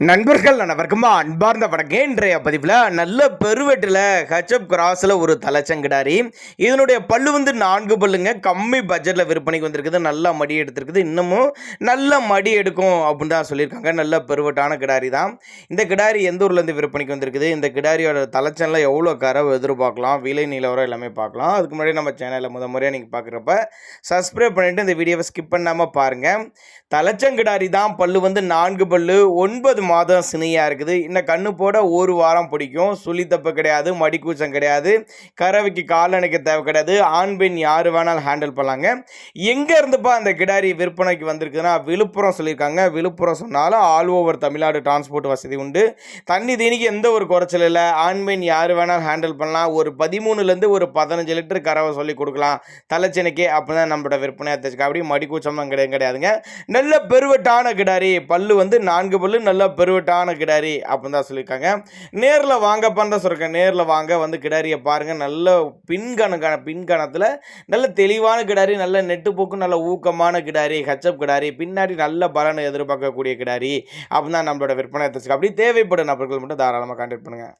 நண்பர்கள் அனைவருக்கும் அன்பார்ந்த வணக்கம். இன்றைய பதிவில் நல்ல பெருவெட்டில் ஹெச்எப் கிராஸில் ஒரு தலைச்சங்கிடாரி. இதனுடைய பல்லு வந்து 4 பல்லுங்க. கம்மி பட்ஜெட்டில் விற்பனைக்கு வந்திருக்குது. நல்லா மடி எடுத்திருக்குது. இன்னமும் நல்ல மடி எடுக்கும் அப்படின்னு தான் சொல்லியிருக்காங்க. நல்ல பெருவெட்டான கிடாரி தான். இந்த கிடாரி எந்த ஊர்லேருந்து விற்பனைக்கு வந்திருக்குது, இந்த கிடாரியோட தலைச்சனில் எவ்வளோ கறவை எதிர்பார்க்கலாம், விலை நிலவரம் எல்லாமே பார்க்கலாம். அதுக்கு முன்னாடி நம்ம சேனலில் முறையாக நீங்கள் பார்க்குறப்ப சப்ஸ்கிரைப் பண்ணிவிட்டு இந்த வீடியோவை ஸ்கிப் பண்ணாமல் பாருங்கள். தலைச்சங்கிடாரி தான். பல்லு வந்து 4 பல்லு, 9 மாதம் சினையாக இருக்குது. இன்னும் கண்ணு போட ஒரு வாரம் பிடிக்கும். சுழி தப்பு கிடையாது, மடிக்கூச்சம் கிடையாது, கறவைக்கு காலணைக்கு தேவை கிடையாது. ஆண் பெண் யார் வேணாலும் ஹேண்டில் பண்ணலாங்க. எங்கே இருந்துப்பா அந்த கிடாரி விற்பனைக்கு வந்திருக்குதுன்னா விழுப்புரம் சொல்லியிருக்காங்க. விழுப்புரம் சொன்னாலும் ஆல் ஓவர் தமிழ்நாடு டிரான்ஸ்போர்ட் வசதி உண்டு. தண்ணி தீனிக்கு எந்த ஒரு குறைச்சல் இல்லை. ஆண் பெண் யார் வேணாலும் ஹேண்டில் பண்ணலாம். ஒரு 13லேருந்து ஒரு 15 லிட்டர் கறவை சொல்லி கொடுக்கலாம் தலைச்சனைக்கு. அப்படி தான் நம்மளோட விற்பனையாக தெரிஞ்சுக்க. அப்படி மடிக்கூச்சம்லாம் கிடையாதுங்க. நல்ல பெருவெட்டான கிடாரி. பல்லு வந்து 4 பல்லு, நல்ல பெருவெட்டான கிடாரி அப்படின்னு தான் சொல்லியிருக்காங்க. நேரில் வாங்கப்பான்னு தான் சொல்லியிருக்கேன். நேரில் வாங்க வந்து கிடாரியை பாருங்கள். நல்ல பின்கணத்தில் நல்ல தெளிவான கிடாரி, நல்ல நெட்டு போக்கு, நல்ல ஊக்கமான கிடாரி, ஹெச்எப் கிடாரி, பின்னாடி நல்ல பலனை எதிர்பார்க்கக்கூடிய கிடாரி அப்படின்னு தான் நம்மளோட விற்பனை தெரிஞ்சுக்க. அப்படி தேவைப்படும் நபர்கள் மட்டும் தாராளமாக கான்டாக்ட் பண்ணுங்கள்.